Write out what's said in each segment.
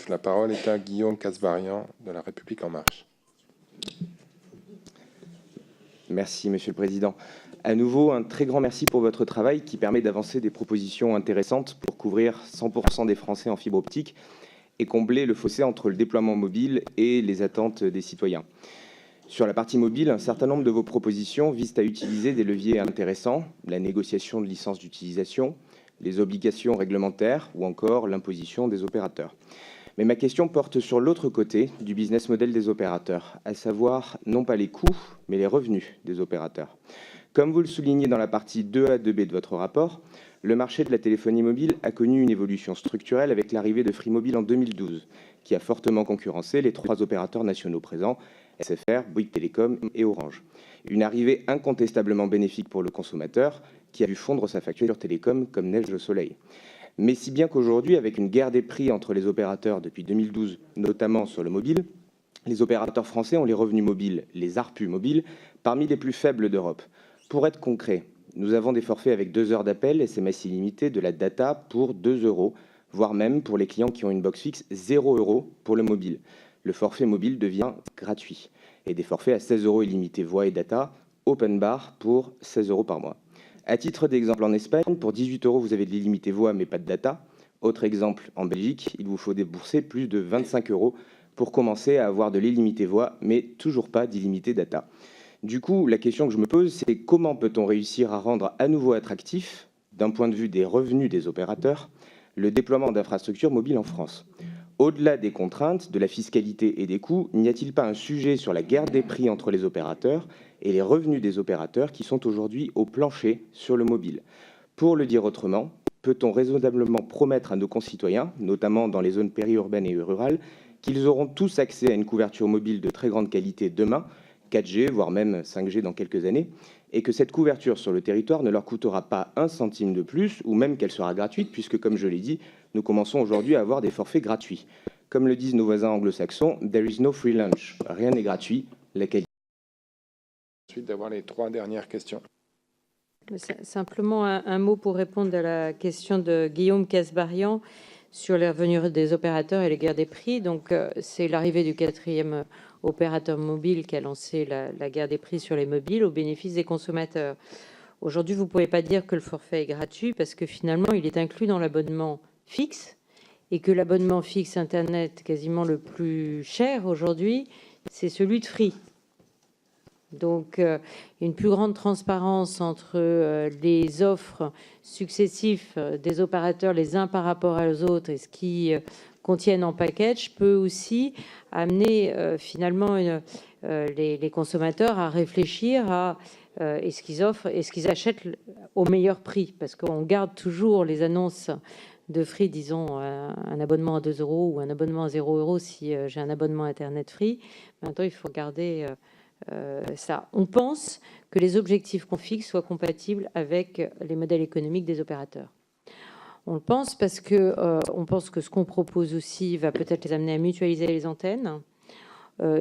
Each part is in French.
La parole est à Guillaume Kasbarian de La République En Marche. Merci, Monsieur le Président. À nouveau, un très grand merci pour votre travail qui permet d'avancer des propositions intéressantes pour couvrir 100% des Français en fibre optique et combler le fossé entre le déploiement mobile et les attentes des citoyens. Sur la partie mobile, un certain nombre de vos propositions visent à utiliser des leviers intéressants, la négociation de licences d'utilisation, les obligations réglementaires ou encore l'imposition des opérateurs. Mais ma question porte sur l'autre côté du business model des opérateurs, à savoir non pas les coûts, mais les revenus des opérateurs. Comme vous le soulignez dans la partie 2A, 2B de votre rapport, le marché de la téléphonie mobile a connu une évolution structurelle avec l'arrivée de Free Mobile en 2012, qui a fortement concurrencé les 3 opérateurs nationaux présents, SFR, Bouygues Telecom et Orange. Une arrivée incontestablement bénéfique pour le consommateur, qui a vu fondre sa facture télécom comme neige au soleil. Mais si bien qu'aujourd'hui, avec une guerre des prix entre les opérateurs depuis 2012, notamment sur le mobile, les opérateurs français ont les revenus mobiles, les ARPU mobiles, parmi les plus faibles d'Europe. Pour être concret, nous avons des forfaits avec 2 heures d'appel, SMS illimité, de la data pour 2 €, voire même pour les clients qui ont une box fixe, 0 € pour le mobile. Le forfait mobile devient gratuit. Et des forfaits à 16 € illimité voix et data, open bar pour 16 € par mois. À titre d'exemple, en Espagne, pour 18 €, vous avez de l'illimité voix, mais pas de data. Autre exemple, en Belgique, il vous faut débourser plus de 25 € pour commencer à avoir de l'illimité voix, mais toujours pas d'illimité data. Du coup, la question que je me pose, c'est comment peut-on réussir à rendre à nouveau attractif, d'un point de vue des revenus des opérateurs, le déploiement d'infrastructures mobiles en France? Au-delà des contraintes, de la fiscalité et des coûts, n'y a-t-il pas un sujet sur la guerre des prix entre les opérateurs et les revenus des opérateurs qui sont aujourd'hui au plancher sur le mobile? Pour le dire autrement, peut-on raisonnablement promettre à nos concitoyens, notamment dans les zones périurbaines et rurales, qu'ils auront tous accès à une couverture mobile de très grande qualité demain, 4G, voire même 5G dans quelques années, et que cette couverture sur le territoire ne leur coûtera pas 1 centime de plus, ou même qu'elle sera gratuite, puisque, comme je l'ai dit, nous commençons aujourd'hui à avoir des forfaits gratuits. Comme le disent nos voisins anglo-saxons, « there is no free lunch ». Rien n'est gratuit, la qualité. Ensuite d'avoir les 3 dernières questions. Simplement un mot pour répondre à la question de Guillaume Kasbarian sur les revenus des opérateurs et les guerres des prix. Donc, c'est l'arrivée du 4e opérateur mobile qui a lancé la guerre des prix sur les mobiles au bénéfice des consommateurs. Aujourd'hui, vous ne pouvez pas dire que le forfait est gratuit parce que finalement, il est inclus dans l'abonnement fixe et que l'abonnement fixe Internet quasiment le plus cher aujourd'hui, c'est celui de Free. Donc, une plus grande transparence entre les offres successives des opérateurs les uns par rapport aux autres et ce qui contiennent en package peut aussi amener finalement les consommateurs à réfléchir à est-ce qu'ils offrent, est-ce qu'ils achètent au meilleur prix, parce qu'on garde toujours les annonces de Free, disons un abonnement à 2 € ou un abonnement à 0 € si j'ai un abonnement Internet Free. Maintenant, il faut regarder ça. On pense que les objectifs qu'on fixe soient compatibles avec les modèles économiques des opérateurs. On le pense parce que on pense que ce qu'on propose aussi va peut-être les amener à mutualiser les antennes.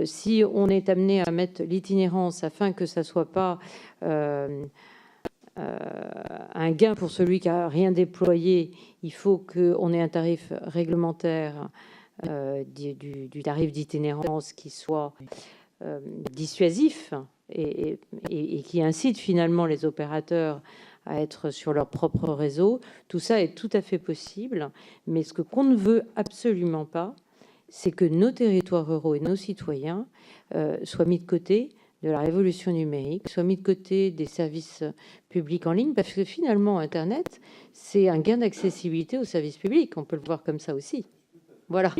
Si on est amené à mettre l'itinérance afin que ça soit pas un gain pour celui qui a rien déployé, il faut qu'on ait un tarif réglementaire du tarif d'itinérance qui soit dissuasif et qui incite finalement les opérateurs à être sur leur propre réseau. Tout ça est tout à fait possible, mais ce qu'on ne veut absolument pas, c'est que nos territoires ruraux et nos citoyens soient mis de côté de la révolution numérique, soient mis de côté des services publics en ligne, parce que finalement, Internet, c'est un gain d'accessibilité aux services publics. On peut le voir comme ça aussi. Voilà.